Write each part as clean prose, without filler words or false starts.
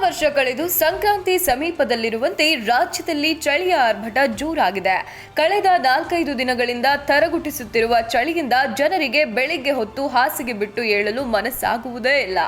ವರ್ಷ ಕಳೆದು ಸಂಕ್ರಾಂತಿ ಸಮೀಪದಲ್ಲಿರುವಂತೆ ರಾಜ್ಯದಲ್ಲಿ ಚಳಿಯ ಆರ್ಭಟ ಜೋರಾಗಿದೆ. ಕಳೆದ 4-5 ದಿನಗಳಿಂದ ತರಗುಟಿಸುತ್ತಿರುವ ಚಳಿಯಿಂದ ಜನರಿಗೆ ಬೆಳಿಗ್ಗೆ ಹೊತ್ತು ಹಾಸಿಗೆ ಬಿಟ್ಟು ಏಳಲು ಮನಸ್ಸಾಗುವುದೇ ಇಲ್ಲ.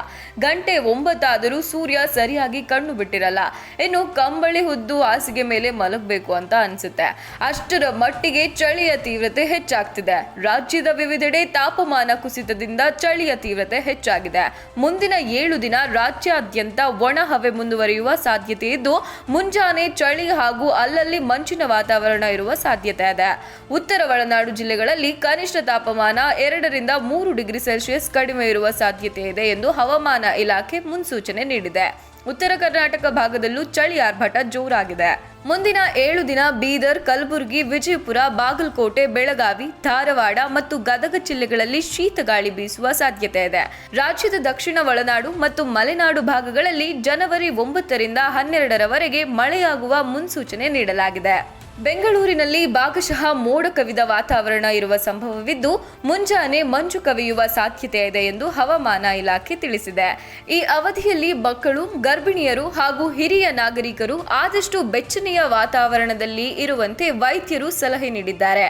ಗಂಟೆ 9 ಆದರೂ ಸೂರ್ಯ ಸರಿಯಾಗಿ ಕಣ್ಣು ಬಿಟ್ಟಿರಲ್ಲ. ಇನ್ನು ಕಂಬಳಿ ಹೊದ್ದು ಹಾಸಿಗೆ ಮೇಲೆ ಮಲಗಬೇಕು ಅಂತ ಅನ್ಸುತ್ತೆ. ಅಷ್ಟರ ಮಟ್ಟಿಗೆ ಚಳಿಯ ತೀವ್ರತೆ ಹೆಚ್ಚಾಗ್ತಿದೆ. ರಾಜ್ಯದ ವಿವಿಧೆಡೆ ತಾಪಮಾನ ಕುಸಿತದಿಂದ ಚಳಿಯ ತೀವ್ರತೆ ಹೆಚ್ಚಾಗಿದೆ. ಮುಂದಿನ 7 ದಿನ ರಾಜ್ಯಾದ್ಯಂತ ಒಣ ಹವೆ ಮುಂದುವರಿಯುವ ಸಾಧ್ಯತೆ ಇದ್ದು, ಮುಂಜಾನೆ ಚಳಿ ಹಾಗೂ ಅಲ್ಲಲ್ಲಿ ಮಂಜಿನ ವಾತಾವರಣ ಇರುವ ಸಾಧ್ಯತೆ ಇದೆ. ಉತ್ತರ ಒಳನಾಡು ಜಿಲ್ಲೆಗಳಲ್ಲಿ ಕನಿಷ್ಠ ತಾಪಮಾನ 2 ರಿಂದ 3 ಡಿಗ್ರಿ ಸೆಲ್ಸಿಯಸ್ ಕಡಿಮೆ ಇರುವ ಸಾಧ್ಯತೆ ಇದೆ ಎಂದು ಹವಾಮಾನ ಇಲಾಖೆ ಮುನ್ಸೂಚನೆ ನೀಡಿದೆ. ಉತ್ತರ ಕರ್ನಾಟಕ ಭಾಗದಲ್ಲೂ ಚಳಿ ಆರ್ಭಟ ಜೋರಾಗಿದೆ. ಮುಂದಿನ 7 ದಿನ ಬೀದರ್, ಕಲಬುರಗಿ, ವಿಜಯಪುರ, ಬಾಗಲಕೋಟೆ, ಬೆಳಗಾವಿ, ಧಾರವಾಡ ಮತ್ತು ಗದಗ ಜಿಲ್ಲೆಗಳಲ್ಲಿ ಶೀತ ಗಾಳಿ ಬೀಸುವ ಸಾಧ್ಯತೆ ಇದೆ. ರಾಜ್ಯದ ದಕ್ಷಿಣ ಒಳನಾಡು ಮತ್ತು ಮಲೆನಾಡು ಭಾಗಗಳಲ್ಲಿ ಜನವರಿ 9 ರಿಂದ 12 ರವರೆಗೆ ಮಳೆಯಾಗುವ ಮುನ್ಸೂಚನೆ ನೀಡಲಾಗಿದೆ. ಬೆಂಗಳೂರಿನಲ್ಲಿ ಭಾಗಶಃ ಮೋಡ ಕವಿದ ವಾತಾವರಣ ಇರುವ ಸಂಭವವಿದ್ದು, ಮುಂಜಾನೆ ಮಂಜು ಕವಿಯುವ ಸಾಧ್ಯತೆ ಇದೆ ಎಂದು ಹವಾಮಾನ ಇಲಾಖೆ ತಿಳಿಸಿದೆ. ಈ ಅವಧಿಯಲ್ಲಿ ಮಕ್ಕಳು, ಗರ್ಭಿಣಿಯರು ಹಾಗೂ ಹಿರಿಯ ನಾಗರಿಕರು ಆದಷ್ಟು ಬೆಚ್ಚನೆಯ ವಾತಾವರಣದಲ್ಲಿ ಇರುವಂತೆ ವೈದ್ಯರು ಸಲಹೆ ನೀಡಿದ್ದಾರೆ.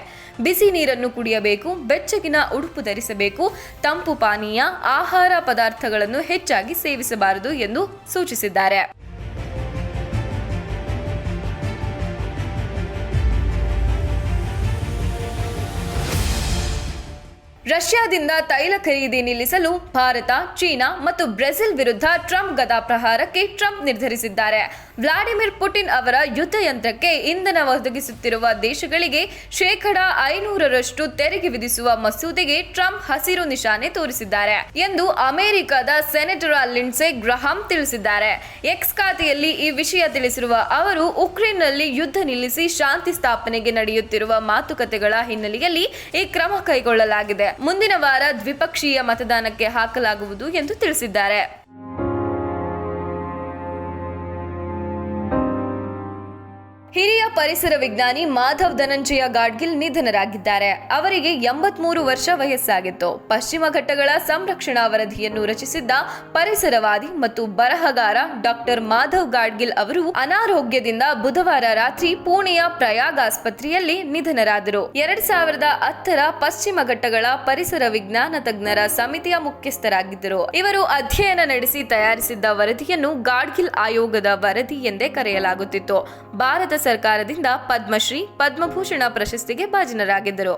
ಬಿಸಿ ನೀರನ್ನು ಕುಡಿಯಬೇಕು, ಬೆಚ್ಚಗಿನ ಉಡುಪು ಧರಿಸಬೇಕು, ತಂಪು ಪಾನೀಯ, ಆಹಾರ ಪದಾರ್ಥಗಳನ್ನು ಹೆಚ್ಚಾಗಿ ಸೇವಿಸಬಾರದು ಎಂದು ಸೂಚಿಸಿದ್ದಾರೆ. ರಷ್ಯಾದಿಂದ ತೈಲ ಖರೀದಿ ನಿಲ್ಲಿಸಲು ಭಾರತ, ಚೀನಾ ಮತ್ತು ಬ್ರೆಜಿಲ್ ವಿರುದ್ಧ ಟ್ರಂಪ್ ಗದಾಪ್ರಹಾರಕ್ಕೆ ಟ್ರಂಪ್ ನಿರ್ಧರಿಸಿದ್ದಾರೆ. ವ್ಲಾಡಿಮಿರ್ ಪುಟಿನ್ ಅವರ ಯುದ್ಧ ಯಂತ್ರಕ್ಕೆ ಇಂಧನ ಒದಗಿಸುತ್ತಿರುವ ದೇಶಗಳಿಗೆ %500 ತೆರಿಗೆ ವಿಧಿಸುವ ಮಸೂದೆಗೆ ಟ್ರಂಪ್ ಹಸಿರು ನಿಶಾನೆ ತೋರಿಸಿದ್ದಾರೆ ಎಂದು ಅಮೆರಿಕದ ಸೆನೆಟರ್ ಲಿಂಡ್ಸೆ ಗ್ರಹಾಂ ತಿಳಿಸಿದ್ದಾರೆ. ಎಕ್ಸ್ ಖಾತೆಯಲ್ಲಿ ಈ ವಿಷಯ ತಿಳಿಸಿರುವ ಅವರು, ಉಕ್ರೇನ್ನಲ್ಲಿ ಯುದ್ಧ ನಿಲ್ಲಿಸಿ ಶಾಂತಿ ಸ್ಥಾಪನೆಗೆ ನಡೆಯುತ್ತಿರುವ ಮಾತುಕತೆಗಳ ಹಿನ್ನೆಲೆಯಲ್ಲಿ ಈ ಕ್ರಮ ಕೈಗೊಳ್ಳಲಾಗಿದೆ. ಮುಂದಿನ ವಾರ ದ್ವಿಪಕ್ಷೀಯ ಮತದಾನಕ್ಕೆ ಹಾಕಲಾಗುವುದು ಎಂದು ತಿಳಿಸಿದ್ದಾರೆ. ಹಿರಿಯ ಪರಿಸರ ವಿಜ್ಞಾನಿ ಮಾಧವ್ ಧನಂಜಯ ಗಾಡ್ಗಿಲ್ ನಿಧನರಾಗಿದ್ದಾರೆ. ಅವರಿಗೆ 83 ವರ್ಷ ವಯಸ್ಸಾಗಿತ್ತು. ಪಶ್ಚಿಮ ಘಟ್ಟಗಳ ಸಂರಕ್ಷಣಾ ವರದಿಯನ್ನು ರಚಿಸಿದ್ದ ಪರಿಸರವಾದಿ ಮತ್ತು ಬರಹಗಾರ ಡಾಕ್ಟರ್ ಮಾಧವ್ ಗಾಡ್ಗಿಲ್ ಅವರು ಅನಾರೋಗ್ಯದಿಂದ ಬುಧವಾರ ರಾತ್ರಿ ಪುಣೆಯ ಪ್ರಯಾಗ್ ಆಸ್ಪತ್ರೆಯಲ್ಲಿ ನಿಧನರಾದರು. 2010ರ ಪಶ್ಚಿಮ ಘಟ್ಟಗಳ ಪರಿಸರ ವಿಜ್ಞಾನ ತಜ್ಞರ ಸಮಿತಿಯ ಮುಖ್ಯಸ್ಥರಾಗಿದ್ದರು. ಇವರು ಅಧ್ಯಯನ ನಡೆಸಿ ತಯಾರಿಸಿದ್ದ ವರದಿಯನ್ನು ಗಾಡ್ಗಿಲ್ ಆಯೋಗದ ವರದಿ ಎಂದೇ ಕರೆಯಲಾಗುತ್ತಿತ್ತು. ಭಾರತ ಸರ್ಕಾರದಿಂದ ಪದ್ಮಶ್ರೀ, ಪದ್ಮಭೂಷಣ ಪ್ರಶಸ್ತಿಗೆ ಭಾಜನರಾಗಿದ್ದರು.